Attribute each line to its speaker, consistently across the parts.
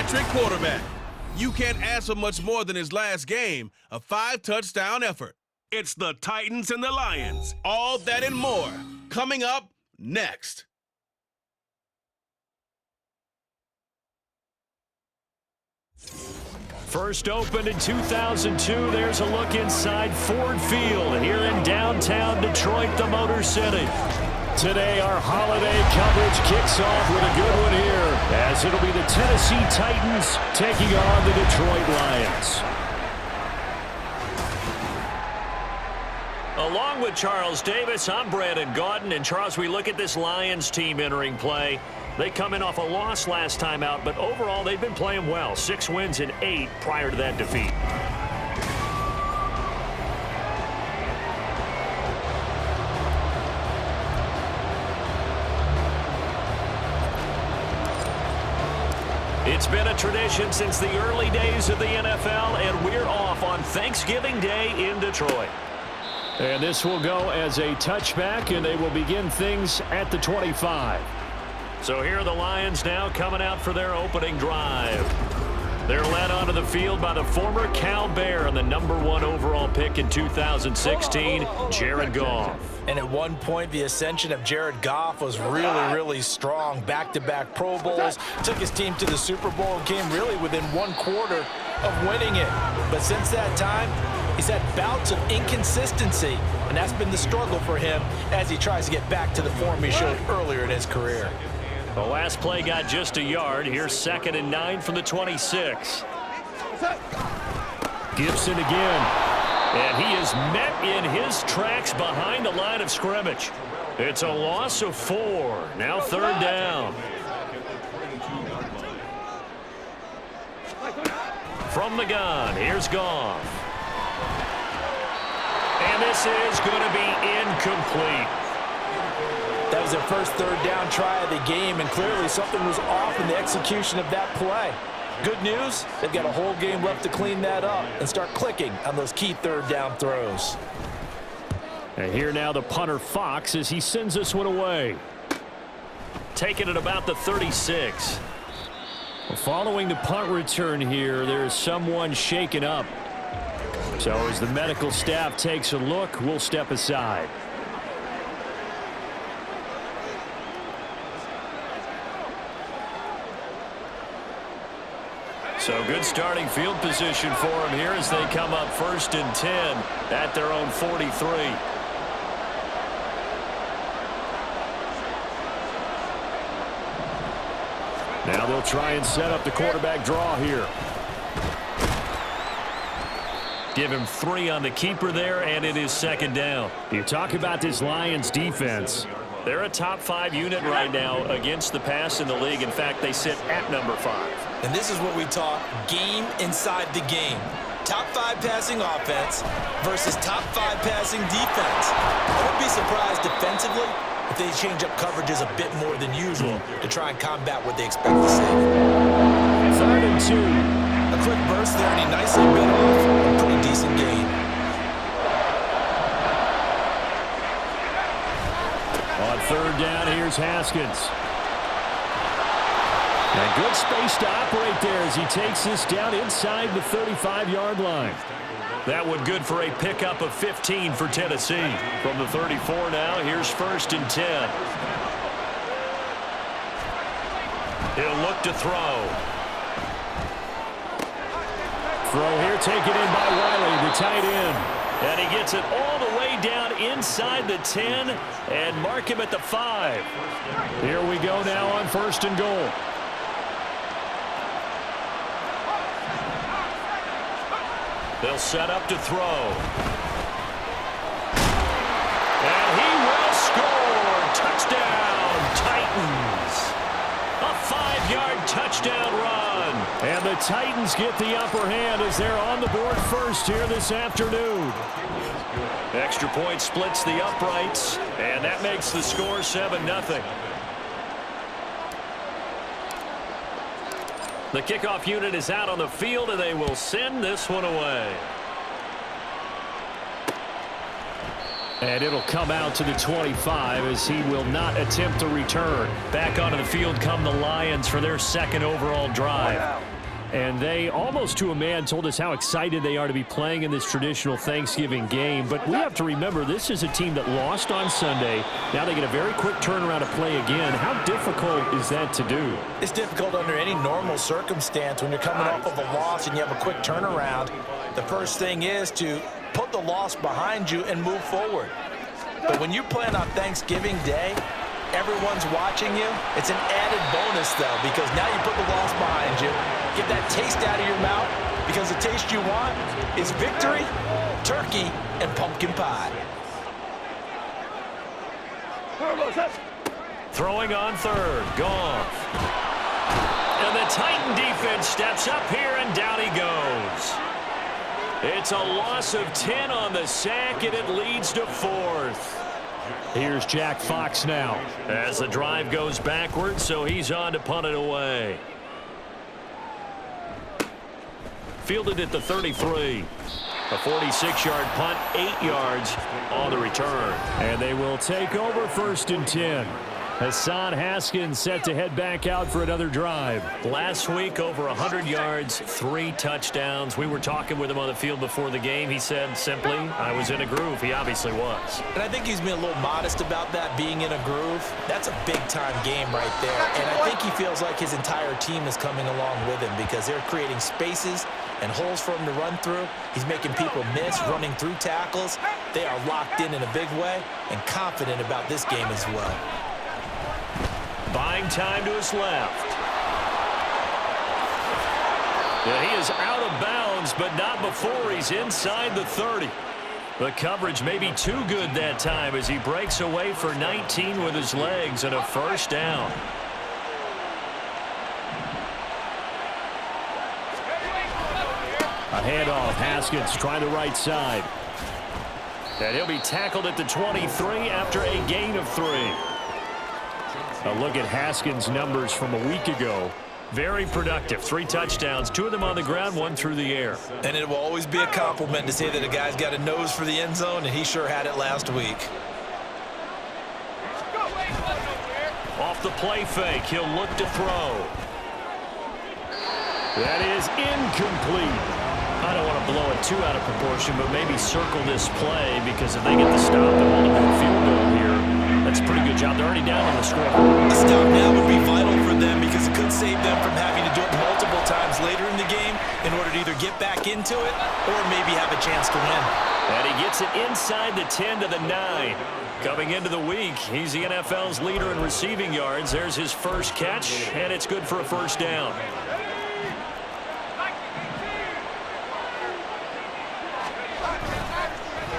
Speaker 1: electric quarterback. You can't ask for much more than his last game, a 5-touchdown effort. It's the Titans and the Lions. All that and more coming up next.
Speaker 2: First opened in 2002, there's a look inside Ford Field here in downtown Detroit, the Motor City. Today, our holiday coverage kicks off with a good one here, as it'll be the Tennessee Titans taking on the Detroit Lions. Along with Charles Davis, I'm Brandon Gaudin. And Charles, we look at this Lions team entering play. They come in off a loss last time out, but overall they've been playing well. 6 wins in 8 prior to that defeat. It's been a tradition since the early days of the NFL, and we're off on Thanksgiving Day in Detroit. And this will go as a touchback, and they will begin things at the 25. So here are the Lions now coming out for their opening drive. They're led onto the field by the former Cal Bear and the #1 overall pick in 2016, Jared Goff.
Speaker 3: And at one point, the ascension of Jared Goff was really strong. Back-to-back Pro Bowls, took his team to the Super Bowl and came really within 1/4 of winning it. But since that time, he's had bouts of inconsistency, and that's been the struggle for him as he tries to get back to the form he showed earlier in his career.
Speaker 2: The last play got just a yard. Here's 2nd and 9 from the 26. Gibson again. And he is met in his tracks behind the line of scrimmage. It's a loss of 4. Now 3rd down. From the gun, here's Goff. And this is going to be incomplete.
Speaker 3: That was their first 3rd down try of the game, and clearly something was off in the execution of that play. Good news, they've got a whole game left to clean that up and start clicking on those key 3rd down throws.
Speaker 2: And here now the punter Fox as he sends this one away. Taking it about the 36. Well, following the punt return here, there is someone shaken up. So as the medical staff takes a look, we'll step aside. So good starting field position for them here as they come up 1st and 10 at their own 43. Now they'll try and set up the quarterback draw here. Give him 3 on the keeper there, and it is 2nd down. You talk about this Lions defense. They're a top 5 unit right now against the pass in the league. In fact, they sit at number 5.
Speaker 3: And this is what we talk game inside the game. Top 5 passing offense versus top 5 passing defense. I wouldn't be surprised defensively if they change up coverages a bit more than usual to try and combat what they expect to see.
Speaker 2: 3rd and 2.
Speaker 3: A quick burst there, and he nicely bit off a pretty decent gain.
Speaker 2: On 3rd down, here's Haskins. And good space to operate there as he takes this down inside the 35-yard line. That one good for a pickup of 15 for Tennessee. From the 34 now, here's 1st and 10. He'll look to throw. Throw here taken in by Riley, the tight end. And he gets it all the way down inside the 10 and mark him at the 5. Here we go now on 1st and goal. They'll set up to throw. And he will score. Touchdown, Titans. A 5-yard touchdown run. And the Titans get the upper hand as they're on the board first here this afternoon. Extra point splits the uprights, and that makes the score 7-0. The kickoff unit is out on the field, and they will send this one away. And it'll come out to the 25 as he will not attempt to return. Back onto the field come the Lions for their 2nd overall drive. And they, almost to a man, told us how excited they are to be playing in this traditional Thanksgiving game. But we have to remember, this is a team that lost on Sunday. Now they get a very quick turnaround to play again. How difficult is that to do?
Speaker 3: It's difficult under any normal circumstance when you're coming off of a loss and you have a quick turnaround. The first thing is to put the loss behind you and move forward. But when you're playing on Thanksgiving Day, everyone's watching you. It's an added bonus, though, because now you put the loss behind you. Get that taste out of your mouth, because the taste you want is victory, turkey, and pumpkin pie.
Speaker 2: Throwing on third, Goff. And the Titan defense steps up here, and down he goes. It's a loss of 10 on the sack, and it leads to fourth. Here's Jack Fox now as the drive goes backwards, so he's on to punt it away. Fielded at the 33. A 46-yard punt, 8 yards on the return. And they will take over 1st and 10. Hassan Haskins set to head back out for another drive. Last week, over 100 yards, 3 touchdowns. We were talking with him on the field before the game. He said simply, I was in a groove. He obviously was.
Speaker 3: And I think he's been a little modest about that, being in a groove. That's a big-time game right there. And I think he feels like his entire team is coming along with him because they're creating spaces and holes for him to run through. He's making people miss, running through tackles. They are locked in a big way and confident about this game as well.
Speaker 2: Buying time to his left. Yeah, he is out of bounds, but not before he's inside the 30. The coverage may be too good that time as he breaks away for 19 with his legs and a first down. A handoff. Haskins trying the right side. And he'll be tackled at the 23 after a gain of 3. A look at Haskins' numbers from a week ago. Very productive. 3 touchdowns, 2 of them on the ground, 1 through the air.
Speaker 3: And it will always be a compliment to say that a guy's got a nose for the end zone, and he sure had it last week.
Speaker 2: Off the play fake, he'll look to throw. That is incomplete. I don't want to blow it too out of proportion, but maybe circle this play, because if they get the stop and hold a field goal here, that's a pretty good job. They're already down on the score.
Speaker 3: A stop now would be vital for them because it could save them from having to do it multiple times later in the game in order to either get back into it or maybe have a chance to win.
Speaker 2: And he gets it inside the 10 to the 9. Coming into the week, he's the NFL's leader in receiving yards. There's his first catch, and it's good for a first down.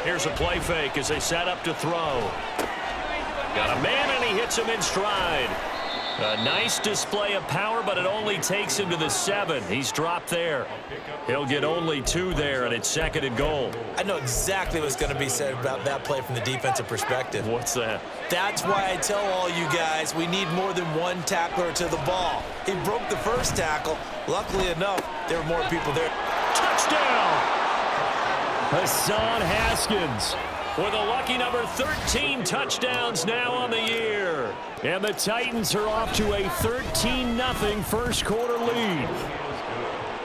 Speaker 2: Here's a play fake as they set up to throw. Got a man, and he hits him in stride. A nice display of power, but it only takes him to the 7. He's dropped there. He'll get only 2 there, and it's 2nd and goal.
Speaker 3: I know exactly what's going to be said about that play from the defensive perspective.
Speaker 2: What's that?
Speaker 3: That's why I tell all you guys we need more than one tackler to the ball. He broke the first tackle. Luckily enough, there were more people there.
Speaker 2: Touchdown! Hassan Haskins with a lucky number 13 touchdowns now on the year. And the Titans are off to a 13-0 first quarter lead.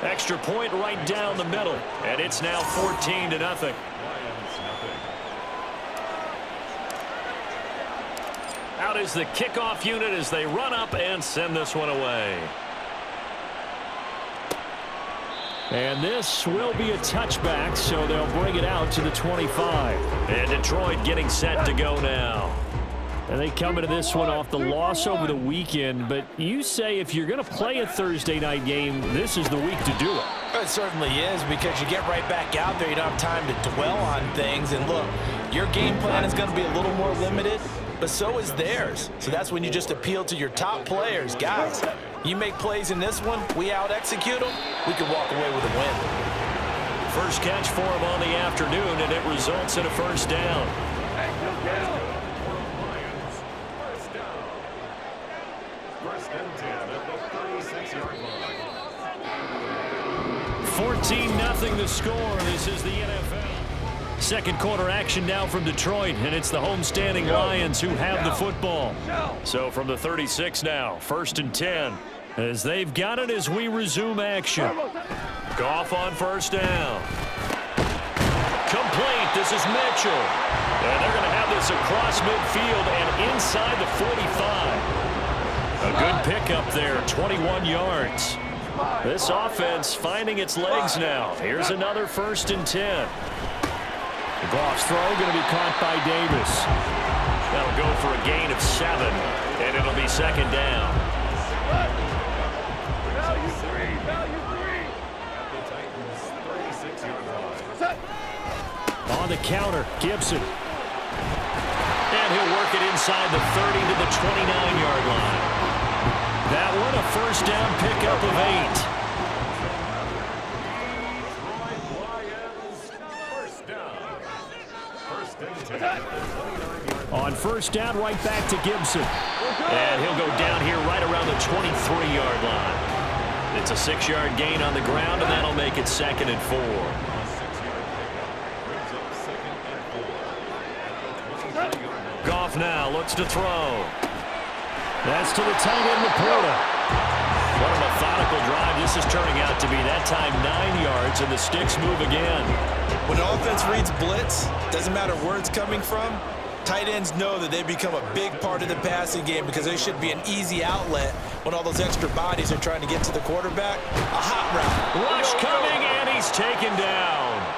Speaker 2: Extra point right down the middle, and it's now 14-0. Out is the kickoff unit as they run up and send this one away. And this will be a touchback, so they'll bring it out to the 25. And Detroit getting set to go now. And they come into this one off the loss over the weekend, but you say if you're going to play a Thursday night game, this is the week to do it.
Speaker 3: It certainly is, because you get right back out there. You don't have time to dwell on things. And look, your game plan is going to be a little more limited, but so is theirs. So that's when you just appeal to your top players. Guys, you make plays in this one, we out-execute them, we can walk away with a win.
Speaker 2: First catch for him on the afternoon, and it results in a first down. 14-0 the score. This is the NFL. Second quarter action now from Detroit, and it's the homestanding Lions who have the football. So from the 36 now, 1st and 10. as they've got it as we resume action. Goff on first down. Complete. This is Mitchell. And they're going to have this across midfield and inside the 45. A good pickup there, 21 yards. This offense finding its legs now. Here's another 1st and 10. Goff's throw going to be caught by Davis. That'll go for a gain of 7, and it'll be 2nd down. On the counter, Gibson. And he'll work it inside the 30 to the 29-yard line. That one a 1st down pickup of 8. On 1st down, right back to Gibson. And he'll go down here right around the 23-yard line. It's a 6-yard gain on the ground, and that'll make it 2nd and 4. Goff now looks to throw. That's to the tight end, Laporta. What a methodical drive this is turning out to be. That time 9 yards, and the sticks move again.
Speaker 3: When an offense reads blitz, doesn't matter where it's coming from, tight ends know that they become a big part of the passing game because they should be an easy outlet when all those extra bodies are trying to get to the quarterback. A hot route.
Speaker 2: Rush coming, and he's taken down.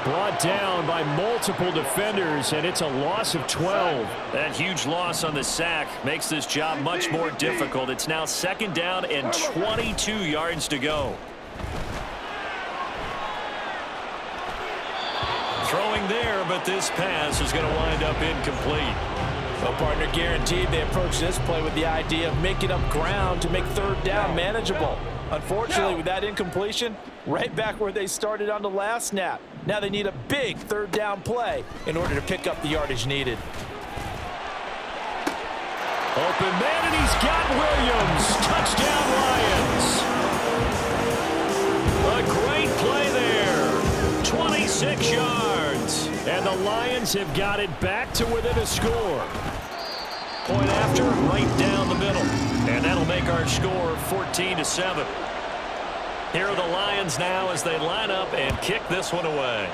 Speaker 2: Brought down by multiple defenders, and it's a loss of 12. That huge loss on the sack makes this job much more difficult. It's now 2nd down and 22 yards to go. Throwing there, but this pass is going to wind up incomplete.
Speaker 3: Well, partner, guaranteed they approach this play with the idea of making up ground to make 3rd down manageable. Unfortunately, with that incompletion, right back where they started on the last snap. Now they need a big 3rd down play in order to pick up the yardage needed.
Speaker 2: Open man, and he's got Williams. Touchdown, Lions. A great play there. 26 yards. And the Lions have got it back to within a score. Point after, right down the middle. And that'll make our score 14-7. Here are the Lions now as they line up and kick this one away.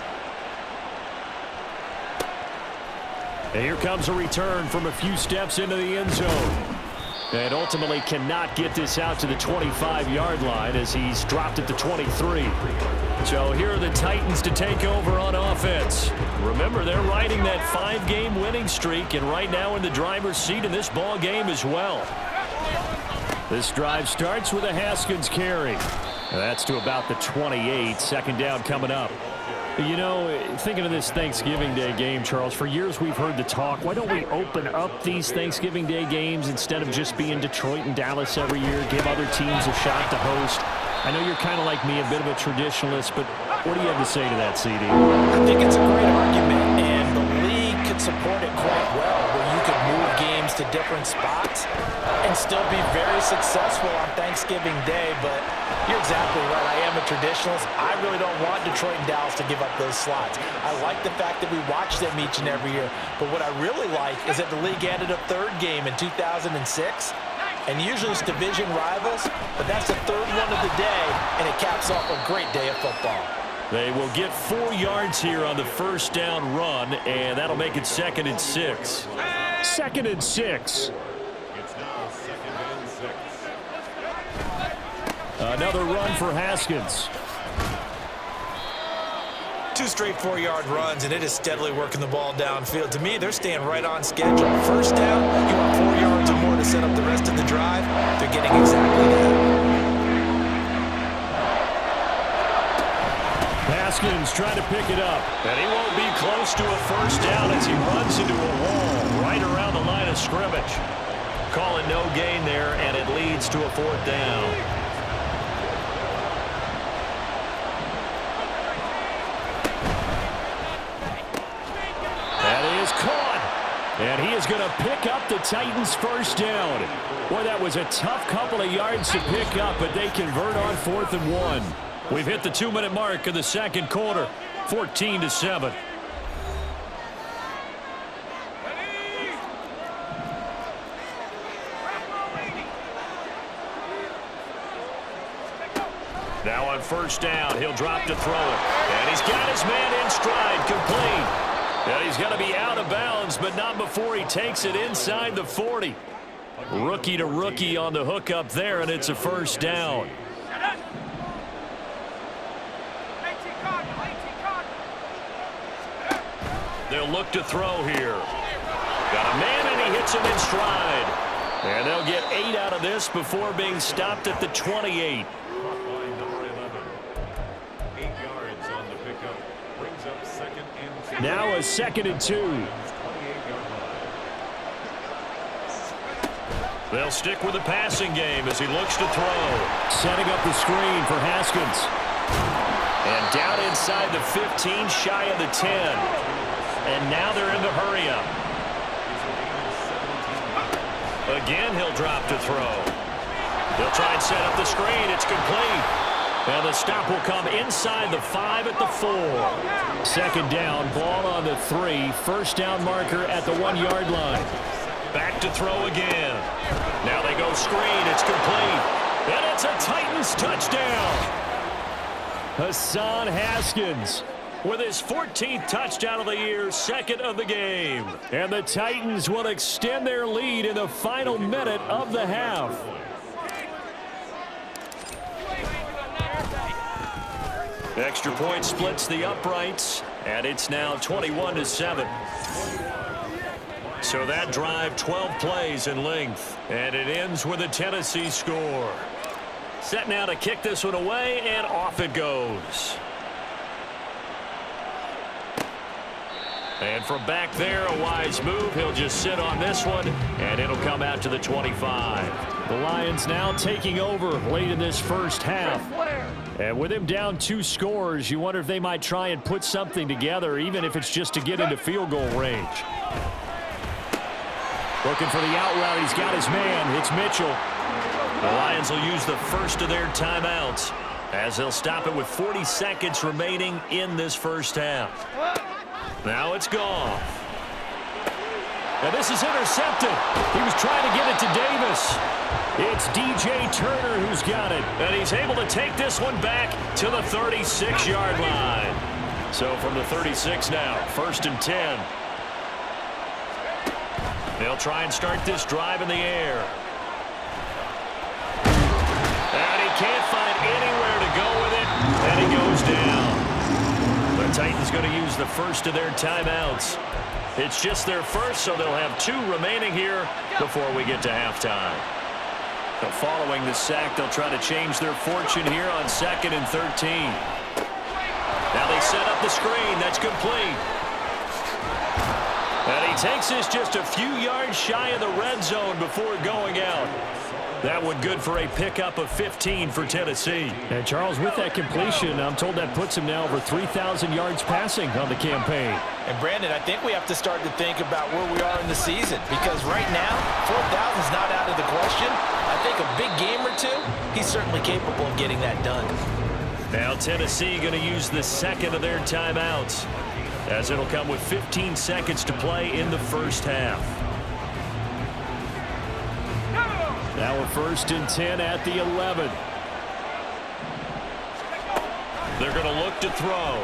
Speaker 2: And here comes a return from a few steps into the end zone. And ultimately cannot get this out to the 25-yard line as he's dropped at the 23. So here are the Titans to take over on offense. Remember, they're riding that 5-game winning streak, and right now in the driver's seat in this ball game as well. This drive starts with a Haskins carry. That's to about the 28. 2nd down coming up. You know, thinking of this Thanksgiving Day game, Charles, for years we've heard the talk, why don't we open up these Thanksgiving Day games instead of just being Detroit and Dallas every year, give other teams a shot to host? I know you're kind of like me, a bit of a traditionalist, but what do you have to say to that, CD?
Speaker 3: I think it's a great argument, and the league could support it quite well, where you could move games to different spots and still be very successful on Thanksgiving Day. But you're exactly right. I am a traditionalist. I really don't want Detroit and Dallas to give up those slots. I like the fact that we watch them each and every year. But what I really like is that the league added a 3rd game in 2006. And usually it's division rivals, but that's the 3rd one of the day, and it caps off a great day of football.
Speaker 2: They will get 4 yards here on the 1st down run, and that'll make it 2nd and 6. 2nd and 6. Another run for Haskins.
Speaker 3: 2 straight 4-yard runs, and it is steadily working the ball downfield. To me, they're staying right on schedule. 1st down, you want 4 yards or more to set up the rest of the drive. They're getting exactly that.
Speaker 2: Haskins trying to pick it up, and he won't be close to a 1st down as he runs into a wall right around the line of scrimmage. Calling no gain there, and it leads to a 4th down. That is caught, and he is going to pick up the Titans' 1st down. Boy, that was a tough couple of yards to pick up, but they convert on 4th and 1. We've hit the 2-minute mark of the 2nd quarter, 14-7. Now on first down, he'll drop to throw it. And he's got his man in stride, complete. And he's going to be out of bounds, but not before he takes it inside the 40. Rookie to rookie on the hookup there, and it's a first down. They'll look to throw here. Got a man, and he hits him in stride. And they'll get 8 out of this before being stopped at the 28. Now a 2nd and 2. They'll stick with the passing game as he looks to throw. Setting up the screen for Haskins. And down inside the 15, shy of the 10. And now they're in the hurry-up. Again, he'll drop to throw. He'll try and set up the screen. It's complete. And the stop will come inside the 5 at the 4. 2nd down, ball on the 3. First down marker at the 1-yard line. Back to throw again. Now they go screen. It's complete. And it's a Titans touchdown. Hassan Haskins with his 14th touchdown of the year, 2nd of the game. And the Titans will extend their lead in the final minute of the half. Extra point splits the uprights, and it's now 21-7. So that drive, 12 plays in length, and it ends with a Tennessee score. Set now to kick this one away, and off it goes. And from back there, a wise move. He'll just sit on this one, and it'll come out to the 25. The Lions now taking over late in this first half. And with him down 2 scores, you wonder if they might try and put something together, even if it's just to get into field goal range. Looking for the out route. He's got his man. It's Mitchell. The Lions will use the first of their timeouts as they'll stop it with 40 seconds remaining in this first half. Now it's Goff. Now this is intercepted. He was trying to get it to Davis. It's DJ Turner who's got it. And he's able to take this one back to the 36-yard line. So from the 36 now, 1st and 10. They'll try and start this drive in the air. And he can't find anywhere to go with it. And he goes down. The Titans going to use the first of their timeouts. It's just their first, so they'll have 2 remaining here before we get to halftime. So following the sack, they'll try to change their fortune here on 2nd and 13. Now they set up the screen. That's complete. And he takes this just a few yards shy of the red zone before going out. That one good for a pickup of 15 for Tennessee.
Speaker 4: And Charles, with that completion, I'm told that puts him now over 3,000 yards passing on the campaign.
Speaker 3: And Brandon, I think we have to start to think about where we are in the season, because right now, 4,000 is not out of the question. I think a big game or 2, he's certainly capable of getting that done.
Speaker 2: Now Tennessee going to use the 2nd of their timeouts, as it'll come with 15 seconds to play in the first half.
Speaker 4: Now a 1st and 10 at the 11.
Speaker 2: They're going to look to throw.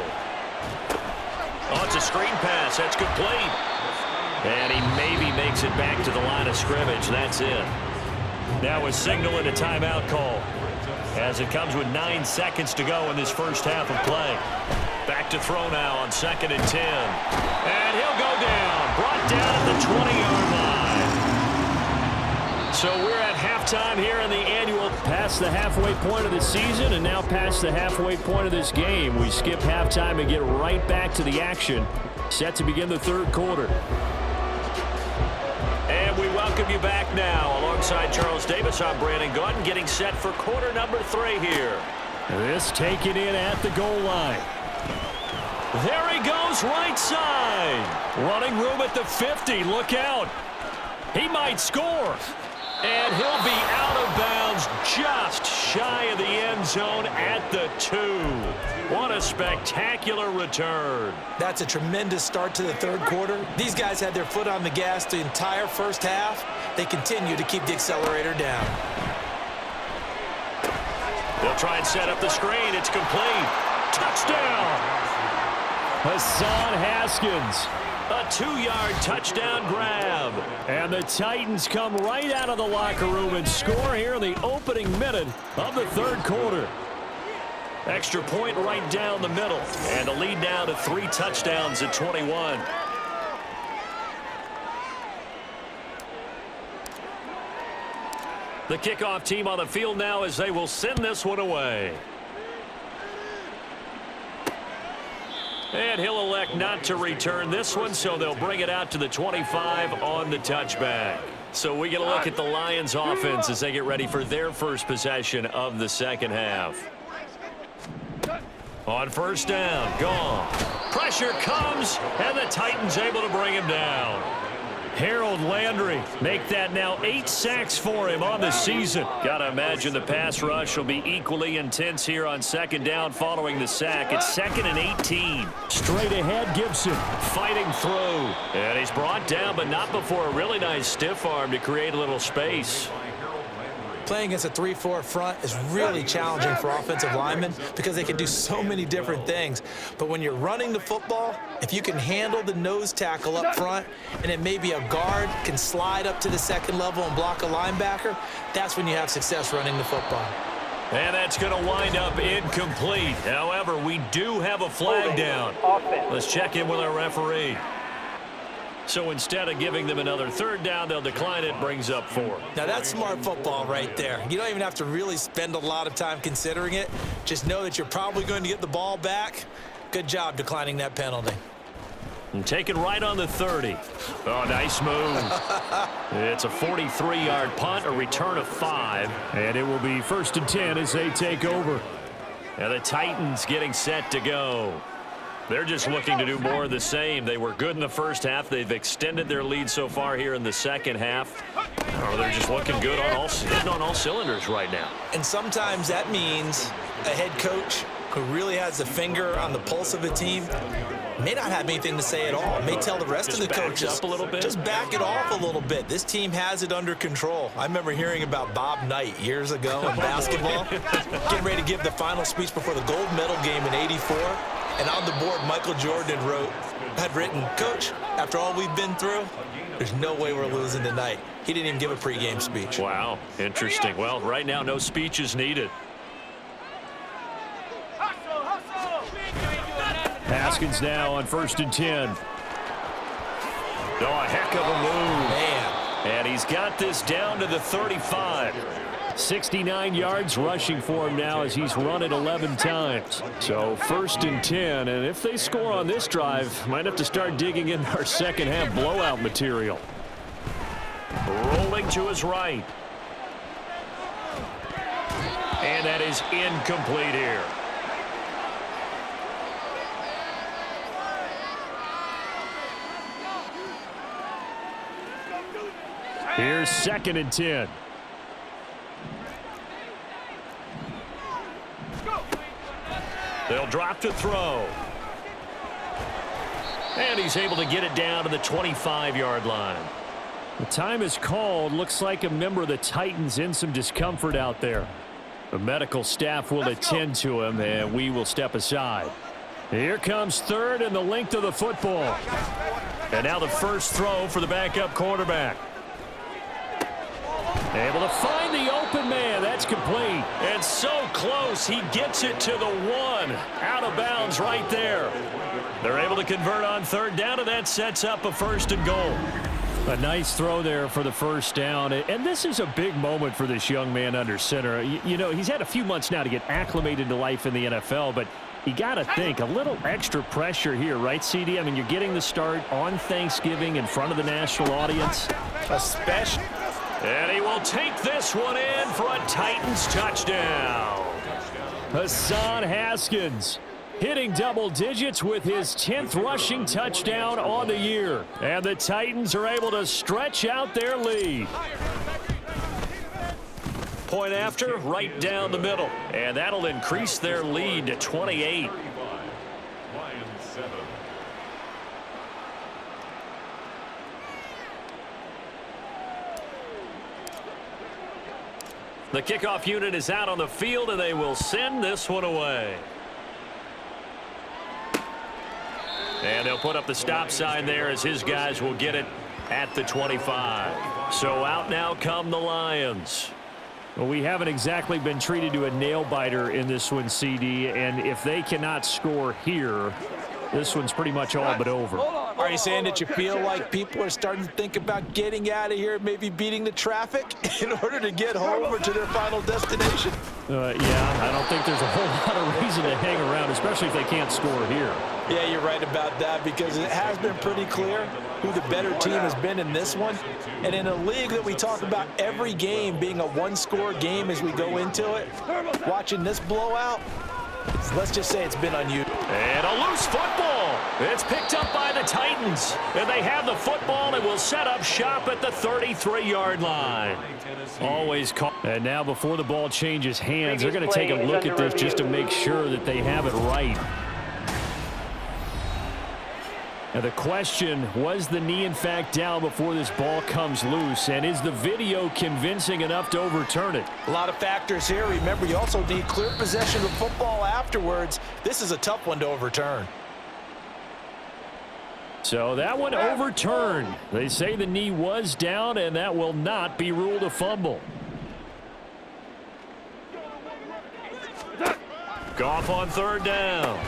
Speaker 2: Oh, it's a screen pass. That's complete. And he maybe makes it back to the line of scrimmage. That's it. Now a signal and a timeout call, as it comes with 9 seconds to go in this first half of play. Back to throw now on 2nd and 10. And he'll go down. Brought down at the 20-yard line. So we're at halftime here in the annual.
Speaker 4: Past the halfway point of the season and now past the halfway point of this game. We skip halftime and get right back to the action. Set to begin the 3rd quarter.
Speaker 2: And we welcome you back now. Alongside Charles Davis, I'm Brandon Gaudin, getting set for quarter number 3 here.
Speaker 4: This taken in at the goal line.
Speaker 2: There he goes, right side. Running room at the 50. Look out. He might score. And he'll be out of bounds just shy of the end zone at the 2. What a spectacular return.
Speaker 3: That's a tremendous start to the 3rd quarter. These guys had their foot on the gas the entire first half. They continue to keep the accelerator down.
Speaker 2: They'll try and set up the screen. It's complete. Touchdown!
Speaker 4: Hassan Haskins.
Speaker 2: A 2-yard touchdown grab.
Speaker 4: And the Titans come right out of the locker room and score here in the opening minute of the third quarter.
Speaker 2: Extra point right down the middle. And the lead now to 3 touchdowns at 21. The kickoff team on the field now as they will send this one away. And he'll elect not to return this one, so they'll bring it out to the 25 on the touchback. So we get a look at the Lions offense as they get ready for their first possession of the second half. On first down, gone. Pressure comes, and the Titans able to bring him down.
Speaker 4: Harold Landry make that now 8 sacks for him on the season.
Speaker 2: Gotta imagine the pass rush will be equally intense here on second down following the sack. It's 2nd and 18.
Speaker 4: Straight ahead, Gibson.
Speaker 2: Fighting through. And he's brought down, but not before a really nice stiff arm to create a little space.
Speaker 3: Playing against a 3-4 front is really challenging for offensive linemen because they can do so many different things. But when you're running the football, if you can handle the nose tackle up front and then maybe a guard can slide up to the second level and block a linebacker, that's when you have success running the football.
Speaker 2: And that's going to wind up incomplete. However, we do have a flag down. Let's check in with our referee. So instead of giving them another third down, they'll decline it, brings up 4.
Speaker 3: Now that's smart football right there. You don't even have to really spend a lot of time considering it. Just know that you're probably going to get the ball back. Good job declining that penalty.
Speaker 2: And taken right on the 30. Oh, nice move. It's a 43-yard punt, a return of 5.
Speaker 4: And it will be 1st and 10 as they take over.
Speaker 2: And the Titans getting set to go. They're just looking to do more of the same. They were good in the first half. They've extended their lead so far here in the second half. Oh, they're just looking good on all cylinders right now.
Speaker 3: And sometimes that means a head coach who really has a finger on the pulse of a team may not have anything to say at all. May tell the rest of the coaches,
Speaker 2: up a little bit.
Speaker 3: Just back it off a little bit. This team has it under control. I remember hearing about Bob Knight years ago in basketball, getting ready to give the final speech before the gold medal game in '84. And on the board, Michael Jordan had written, "Coach, after all we've been through, there's no way we're losing tonight." He didn't even give a pregame speech.
Speaker 2: Wow, interesting. Well, right now, no speech is needed.
Speaker 4: Haskins now on 1st and 10.
Speaker 2: Oh, a heck of a move.
Speaker 3: Man.
Speaker 2: And he's got this down to the 35.
Speaker 4: 69 yards rushing for him now as he's run it 11 times. So 1st and 10, and if they score on this drive, might have to start digging in our second half blowout material.
Speaker 2: Rolling to his right. And that is incomplete here.
Speaker 4: Here's 2nd and 10.
Speaker 2: They'll drop to throw. And he's able to get it down to the 25-yard line.
Speaker 4: The time is called. Looks like a member of the Titans in some discomfort out there. The medical staff will attend to him, and we will step aside. Here comes 3rd and the length of the football.
Speaker 2: And now the first throw for the backup quarterback.
Speaker 4: Able to find the open man. That's complete.
Speaker 2: And so close, he gets it to the 1. Out of bounds right there. They're able to convert on 3rd down, and that sets up a 1st and goal.
Speaker 4: A nice throw there for the first down. And this is a big moment for this young man under center. You know, he's had a few months now to get acclimated to life in the NFL, but you got to think a little extra pressure here, right, CD? I mean, you're getting the start on Thanksgiving in front of the national audience.
Speaker 3: Especially.
Speaker 2: And he will take this one in for a Titans touchdown.
Speaker 4: Hassan Haskins hitting double digits with his 10th rushing touchdown on the year. And the Titans are able to stretch out their lead.
Speaker 2: Point after, right down the middle. And that'll increase their lead to 28. The kickoff unit is out on the field, and they will send this one away. And they'll put up the stop sign there as his guys will get it at the 25. So out now come the Lions.
Speaker 4: Well, we haven't exactly been treated to a nail-biter in this one, CD, and if they cannot score here, this one's pretty much all but over.
Speaker 3: Are you saying that you feel like people are starting to think about getting out of here, maybe beating the traffic in order to get home or to their final destination?
Speaker 4: Yeah, I don't think there's a whole lot of reason to hang around, especially if they can't score here.
Speaker 3: Yeah, you're right about that, because it has been pretty clear who the better team has been in this one. And in a league that we talk about every game being a one-score game as we go into it, watching this blowout, let's just say it's been unusual.
Speaker 2: And a loose football. It's picked up by the Titans. And they have the football and will set up shop at the 33-yard line.
Speaker 4: Always call. And now before the ball changes hands, they're going to take a look at this just to make sure that they have it right. Now the question, was the knee in fact down before this ball comes loose? And is the video convincing enough to overturn it?
Speaker 3: A lot of factors here. Remember, you also need clear possession of football afterwards. This is a tough one to overturn.
Speaker 4: So that one overturned. They say the knee was down, and that will not be ruled a fumble.
Speaker 2: Goff on third down.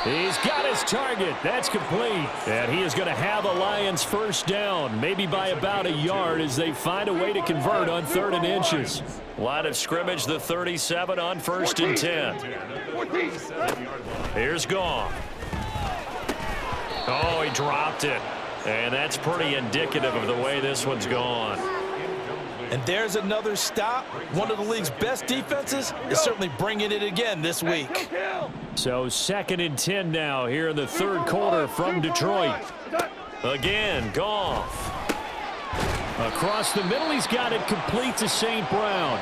Speaker 4: He's got his target. That's complete. And he is going to have a Lions first down, maybe by about a yard as they find a way to convert on 3rd and inches.
Speaker 2: Line of scrimmage, the 37 on 1st and 10. Here's Goff. Oh, he dropped it. And that's pretty indicative of the way this one's gone.
Speaker 3: And there's another stop. One of the league's best defenses is certainly bringing it again this week.
Speaker 4: So 2nd and 10 now here in the 3rd quarter from Detroit.
Speaker 2: Again, Goff.
Speaker 4: Across the middle, he's got it complete to St. Brown.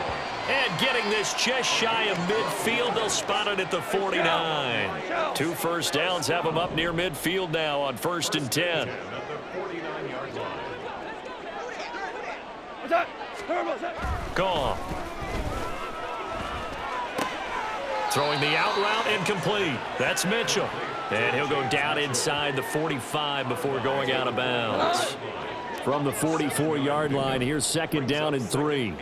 Speaker 2: And getting this just shy of midfield, they'll spot it at the 49. 2 first downs have them up near midfield now on 1st and 10. Goff. Throwing the out route incomplete. That's Mitchell. And he'll go down inside the 45 before going out of bounds.
Speaker 4: From the 44-yard line, here's 2nd down and 3.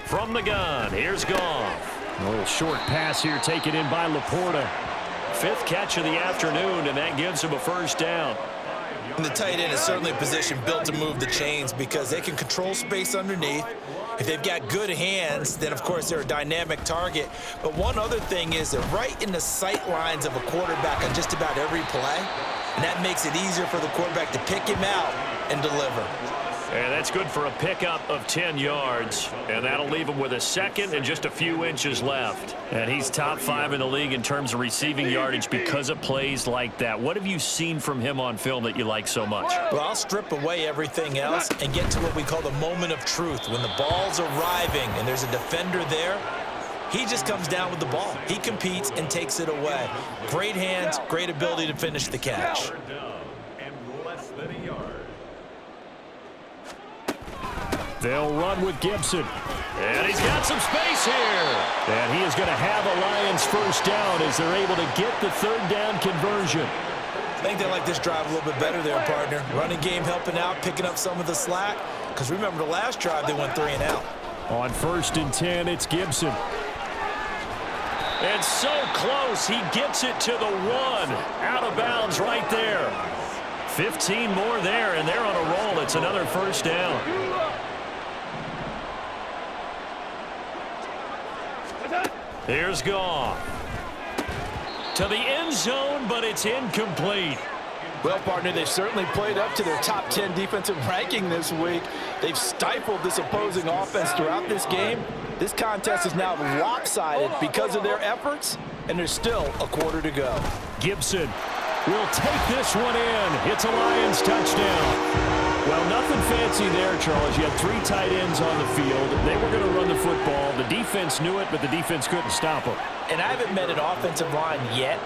Speaker 2: From the gun, here's Goff.
Speaker 4: A little short pass here taken in by Laporta.
Speaker 2: 5th catch of the afternoon, and that gives him a first down.
Speaker 3: And the tight end is certainly a position built to move the chains because they can control space underneath. If they've got good hands, then of course they're a dynamic target. But one other thing is they're right in the sight lines of a quarterback on just about every play. And that makes it easier for the quarterback to pick him out and deliver.
Speaker 2: And that's good for a pickup of 10 yards. And that'll leave him with a 2nd and just a few inches left. And he's top 5 in the league in terms of receiving yardage because of plays like that. What have you seen from him on film that you like so much?
Speaker 3: Well, I'll strip away everything else and get to what we call the moment of truth. When the ball's arriving and there's a defender there, he just comes down with the ball. He competes and takes it away. Great hands, great ability to finish the catch.
Speaker 4: They'll run with Gibson.
Speaker 2: And he's got some space here.
Speaker 4: And he is going to have a Lions first down as they're able to get the 3rd down conversion.
Speaker 3: I think they like this drive a little bit better there, partner. Running game helping out, picking up some of the slack. Because remember, the last drive, they went 3 and out.
Speaker 4: On 1st and 10, it's Gibson.
Speaker 2: And so close, he gets it to the 1. Out of bounds right there. 15 more there, and they're on a roll. It's another first down. Here's Goff. To the end zone, but it's incomplete.
Speaker 3: Well, partner, they've certainly played up to their top 10 defensive ranking this week. They've stifled this opposing offense throughout this game. This contest is now lopsided because of their efforts, and there's still a quarter to go.
Speaker 4: Gibson will take this one in. It's a Lions touchdown. Well, nothing fancy there, Charles. You had 3 tight ends on the field. They were going to run the football. The defense knew it, but the defense couldn't stop them.
Speaker 3: And I haven't met an offensive line yet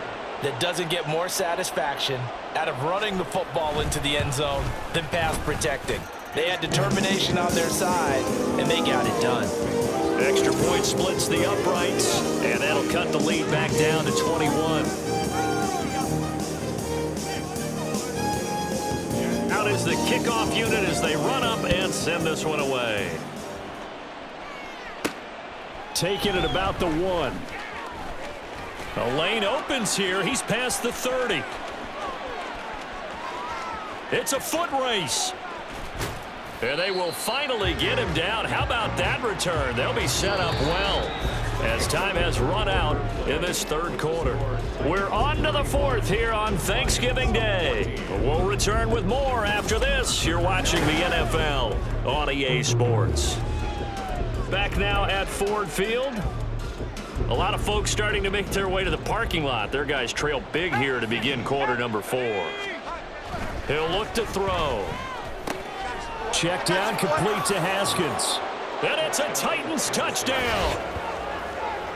Speaker 3: that doesn't get more satisfaction out of running the football into the end zone than pass protecting. They had determination on their side, and they got it done.
Speaker 2: Extra point splits the uprights, and that'll cut the lead back down to 21. Out is the kickoff unit as they run up and send this one away.
Speaker 4: Taking it about the 1.
Speaker 2: A lane opens here. He's past the 30. It's a foot race. And they will finally get him down. How about that return? They'll be set up well as time has run out in this third quarter. We're on to the 4th here on Thanksgiving Day. We'll return with more after this. You're watching the NFL on EA Sports. Back now at Ford Field. A lot of folks starting to make their way to the parking lot. Their guys trail big here to begin quarter number 4. He'll look to throw.
Speaker 4: Check down, complete to Haskins.
Speaker 2: And it's a Titans touchdown.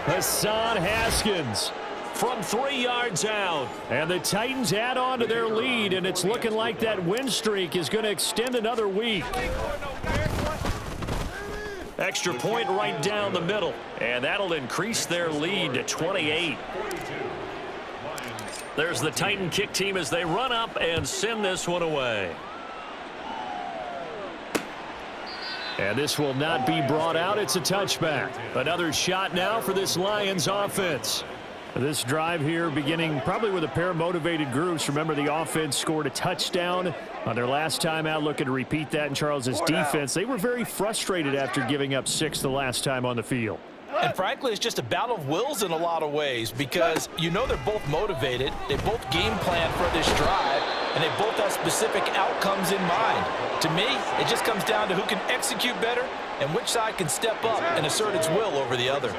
Speaker 4: Hassan Haskins
Speaker 2: From 3 yards out.
Speaker 4: And the Titans add on to their lead, and it's looking like that win streak is going to extend another week.
Speaker 2: Extra point right down the middle. And that'll increase their lead to 28. There's the Titan kick team as they run up and send this one away.
Speaker 4: And this will not be brought out. It's a touchback. Another shot now for this Lions offense. This drive here beginning probably with a pair of motivated groups. Remember, the offense scored a touchdown on their last time out. Looking to repeat that in Charles's defense. They were very frustrated after giving up 6 the last time on the field.
Speaker 3: And frankly, it's just a battle of wills in a lot of ways because you know they're both motivated. They both game plan for this drive, and they both have specific outcomes in mind. To me, it just comes down to who can execute better and which side can step up and assert its will over the other.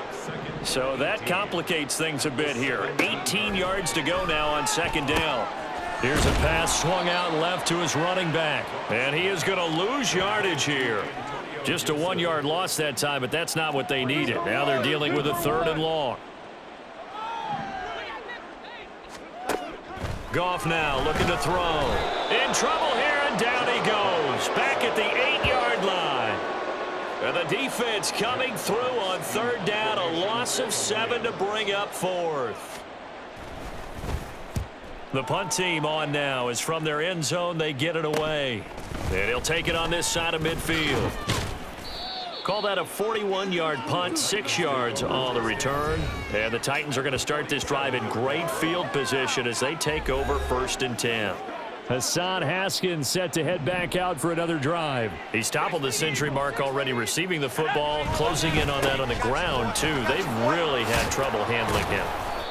Speaker 2: So that complicates things a bit here. 18 yards to go now on second down. Here's a pass swung out left to his running back. And he is going to lose yardage here. Just a 1-yard loss that time, but that's not what they needed. Now they're dealing with a 3rd and long. Goff now looking to throw. In trouble here, and down he goes. Back at the 8-yard line. And the defense coming through on 3rd down. A loss of 7 to bring up 4th. The punt team on now is from their end zone. They get it away. And he'll take it on this side of midfield. Call that a 41-yard punt, 6 yards on the return. And the Titans are going to start this drive in great field position as they take over 1st and 10.
Speaker 4: Hassan Haskins set to head back out for another drive.
Speaker 2: He's toppled the century mark already receiving the football, closing in on that on the ground, too. They've really had trouble handling him.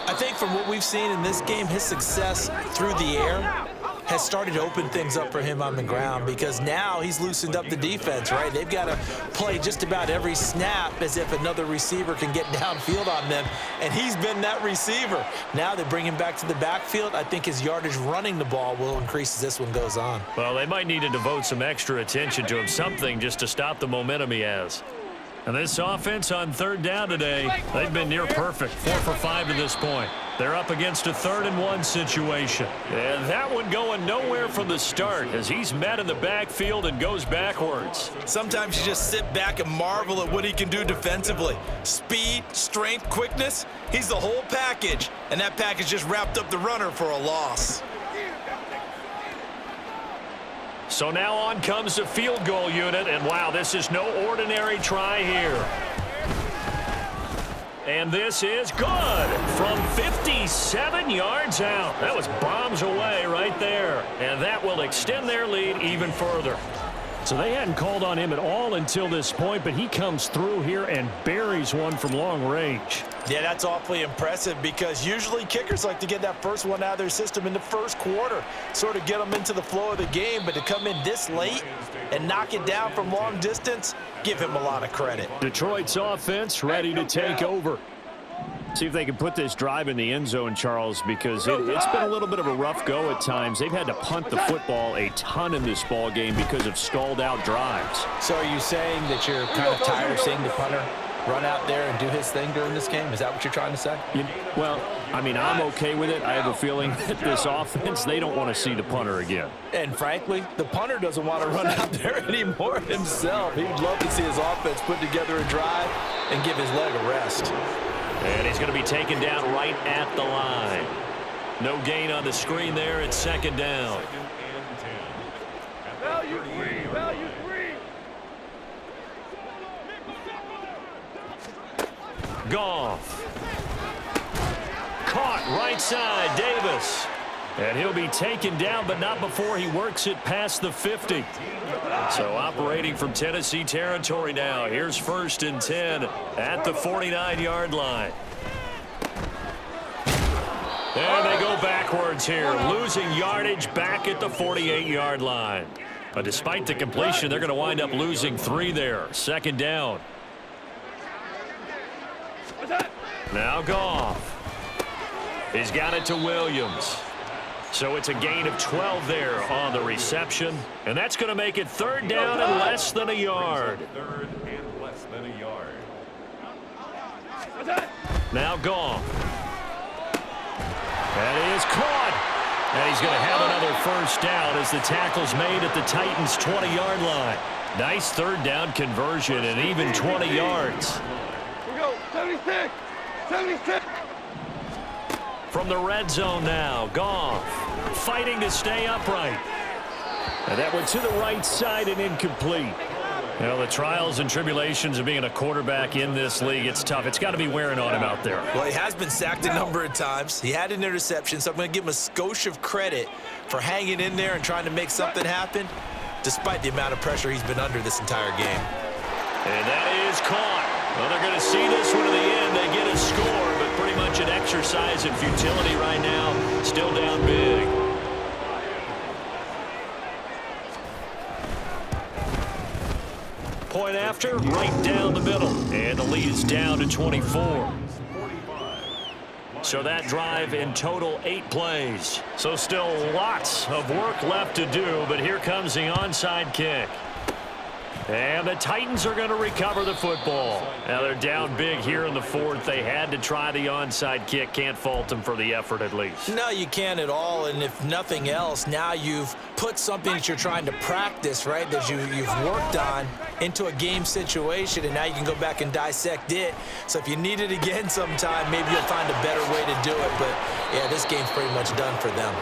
Speaker 3: I think from what we've seen in this game, his success through the air has started to open things up for him on the ground because now he's loosened up the defense, right? They've got to play just about every snap as if another receiver can get downfield on them, and he's been that receiver. Now they bring him back to the backfield. I think his yardage running the ball will increase as this one goes on.
Speaker 2: Well, they might need to devote some extra attention to him, something just to stop the momentum he has. And this offense on 3rd down today, they've been near perfect, 4 for 5 to this point. They're up against a 3rd and 1 situation. And that one going nowhere from the start as he's met in the backfield and goes backwards.
Speaker 3: Sometimes you just sit back and marvel at what he can do defensively. Speed, strength, quickness, he's the whole package. And that package just wrapped up the runner for a loss.
Speaker 2: So now on comes the field goal unit, and wow, this is no ordinary try here. And this is good from 57 yards out. That was bombs away right there, and that will extend their lead even further.
Speaker 4: So they hadn't called on him at all until this point, but he comes through here and buries one from long range.
Speaker 3: Yeah, that's awfully impressive because usually kickers like to get that first one out of their system in the first quarter, sort of get them into the flow of the game, but to come in this late and knock it down from long distance, give him a lot of credit.
Speaker 4: Detroit's offense ready to take over. See if they can put this drive in the end zone, Charles, because it's been a little bit of a rough go at times. They've had to punt the football a ton in this ball game because of stalled out drives.
Speaker 3: So are you saying that you're kind of tired of seeing the punter run out there and do his thing during this game? Is that what you're trying to say?
Speaker 4: Well, I mean, I'm okay with it. I have a feeling that this offense, they don't want to see the punter again.
Speaker 3: And frankly, the punter doesn't want to run out there anymore himself. He'd love to see his offense put together a drive and give his leg a rest.
Speaker 2: And he's going to be taken down right at the line. No gain on the screen there. It's second down.
Speaker 5: Value three.
Speaker 2: Goff. Caught right side, Davis.
Speaker 4: And he'll be taken down, but not before he works it past the 50.
Speaker 2: So operating from Tennessee territory now. Here's 1st and 10 at the 49-yard line. And they go backwards here, losing yardage back at the 48-yard line. But despite the completion, they're going to wind up losing 3 there. Second down. Now Goff. He's got it to Williams. So it's a gain of 12 there on the reception. And that's going to make it 3rd down and less than a yard. Now Goff. That is caught. And he's going to have another 1st down as the tackle's made at the Titans' 20-yard line. Nice 3rd down conversion and even 20 yards.
Speaker 5: Here we go. 76.
Speaker 2: From the red zone now, Goff fighting to stay upright.
Speaker 4: And that went to the right side and incomplete.
Speaker 2: Well, the trials and tribulations of being a quarterback in this league, it's tough. It's got to be wearing on him out there.
Speaker 3: Well, he has been sacked a number of times. He had an interception, so I'm going to give him a skosh of credit for hanging in there and trying to make something happen, despite the amount of pressure he's been under this entire game.
Speaker 2: And that is caught. Well, they're going to see this one to the end. They get a score, but pretty much an exercise in futility right now. Still down big. Point after, right down the middle. And the lead is down to 24. So that drive in total 8 plays. So still lots of work left to do, but here comes the onside kick. And the Titans are going to recover the football. Now they're down big here in the 4th. They had to try the onside kick. Can't fault them for the effort at least.
Speaker 3: No, you can't at all. And if nothing else, now you've put something that you're trying to practice, right, that you've worked on into a game situation, and now you can go back and dissect it. So if you need it again sometime, maybe you'll find a better way to do it. But, yeah, this game's pretty much done for them.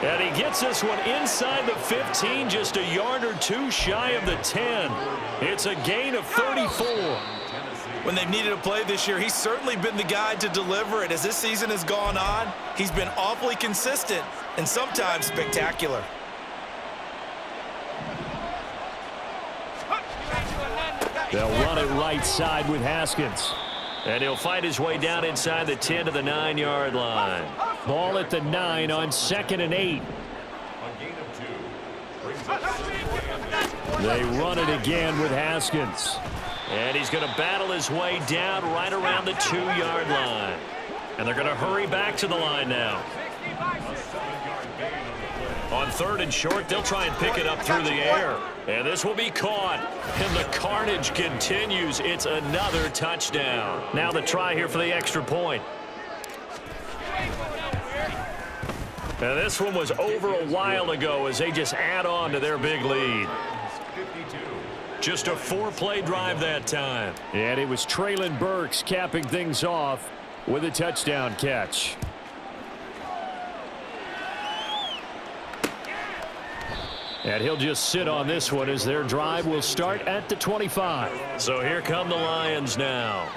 Speaker 2: And he gets this one inside the 15, just a yard or 2 shy of the 10. It's a gain of 34.
Speaker 3: When they've needed a play this year, he's certainly been the guy to deliver it. As this season has gone on, he's been awfully consistent and sometimes spectacular.
Speaker 4: They'll run it right side with Haskins.
Speaker 2: And he'll fight his way down inside the 10 to the 9-yard line.
Speaker 4: Ball at the 9 on 2nd and 8. They run it again with Haskins.
Speaker 2: And he's going to battle his way down right around the 2-yard line. And they're going to hurry back to the line now. On 3rd and short, they'll try and pick it up through the air. And this will be caught. And the carnage continues. It's another touchdown. Now the try here for the extra point. And this one was over a while ago as they just add on to their big lead. Just a 4-play drive that time.
Speaker 4: And it was Treylon Burks capping things off with a touchdown catch. And he'll just sit on this one as their drive will start at the 25.
Speaker 2: So here come the Lions now.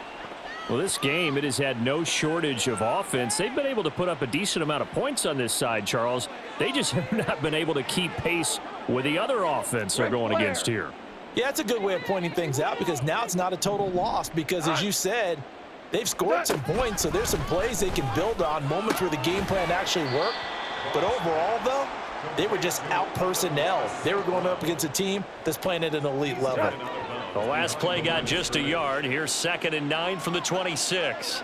Speaker 4: Well, this game, it has had no shortage of offense. They've been able to put up a decent amount of points on this side, Charles. They just have not been able to keep pace with the other offense they're going against here.
Speaker 3: Yeah, it's a good way of pointing things out because now it's not a total loss because, as you said, they've scored some points, so there's some plays they can build on, moments where the game plan actually worked. But overall, though, they were just out-personnel. They were going up against a team that's playing at an elite level.
Speaker 2: The last play got just a yard. Here's 2nd and 9 from the 26.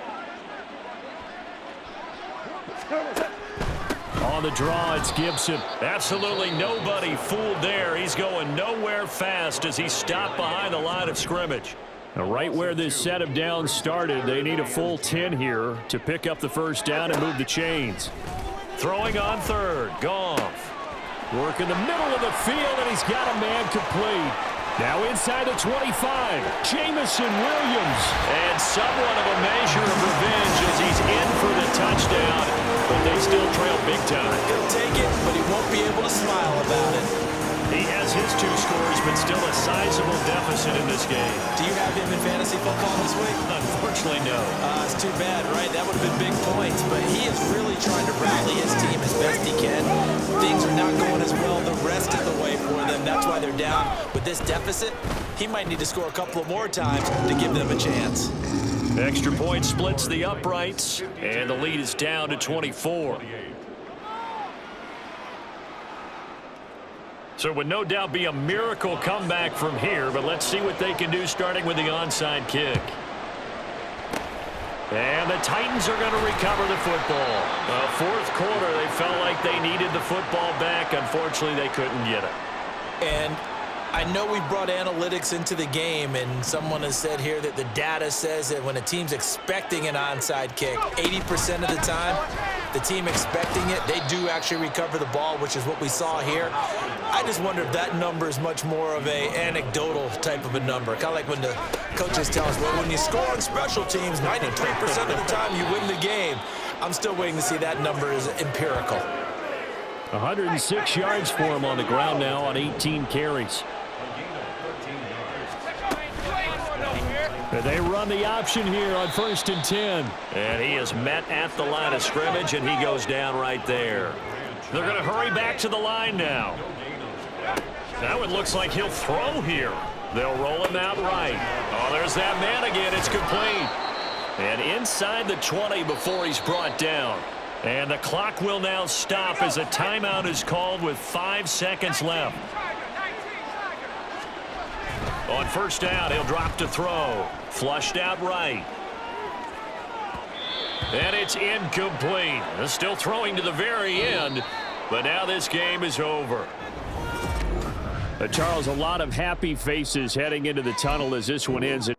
Speaker 4: On the draw, it's Gibson.
Speaker 2: Absolutely nobody fooled there. He's going nowhere fast as he stopped behind the line of scrimmage.
Speaker 4: Now, right where this set of downs started, they need a full 10 here to pick up the first down and move the chains.
Speaker 2: Throwing on third, Goff.
Speaker 4: Work in the middle of the field, and he's got a man complete. Now inside the 25, Jameson Williams.
Speaker 2: And somewhat of a measure of revenge as he's in for the touchdown, but they still trail big time.
Speaker 3: He'll take it, but he won't be able to smile about it.
Speaker 2: He has his 2 scores, but still a sizable deficit in this game.
Speaker 3: Do you have him in fantasy football this week?
Speaker 2: Unfortunately, no.
Speaker 3: It's too bad, right? That would have been big points, but he is really trying to rally his team as best he can. Things are not going as well the rest of the way for them. That's why they're down. With this deficit, he might need to score a couple of more times to give them a chance.
Speaker 2: Extra point splits the uprights, and the lead is down to 24. So it would no doubt be a miracle comeback from here, but let's see what they can do starting with the onside kick. And the Titans are going to recover the football. Fourth quarter, they felt like they needed the football back. Unfortunately, they couldn't get it.
Speaker 3: And I know we brought analytics into the game, and someone has said here that the data says that when a team's expecting an onside kick, 80% of the time, the team expecting it, they do actually recover the ball, which is what we saw here. I just wonder if that number is much more of a anecdotal type of a number. Kind of like when the coaches tell us, well, when you score on special teams, 93% of the time you win the game. I'm still waiting to see that number is empirical.
Speaker 4: 106 yards for him on the ground now on 18 carries. They run the option here on 1st and 10.
Speaker 2: And he is met at the line of scrimmage, and he goes down right there. They're going to hurry back to the line now. Now it looks like he'll throw here. They'll roll him out right. Oh, there's that man again. It's complete. And inside the 20 before he's brought down. And the clock will now stop as a timeout is called with 5 seconds left. On first down, he'll drop to throw. Flushed out right. And it's incomplete. They're still throwing to the very end, but now this game is over.
Speaker 4: Charles, a lot of happy faces heading into the tunnel as this one ends.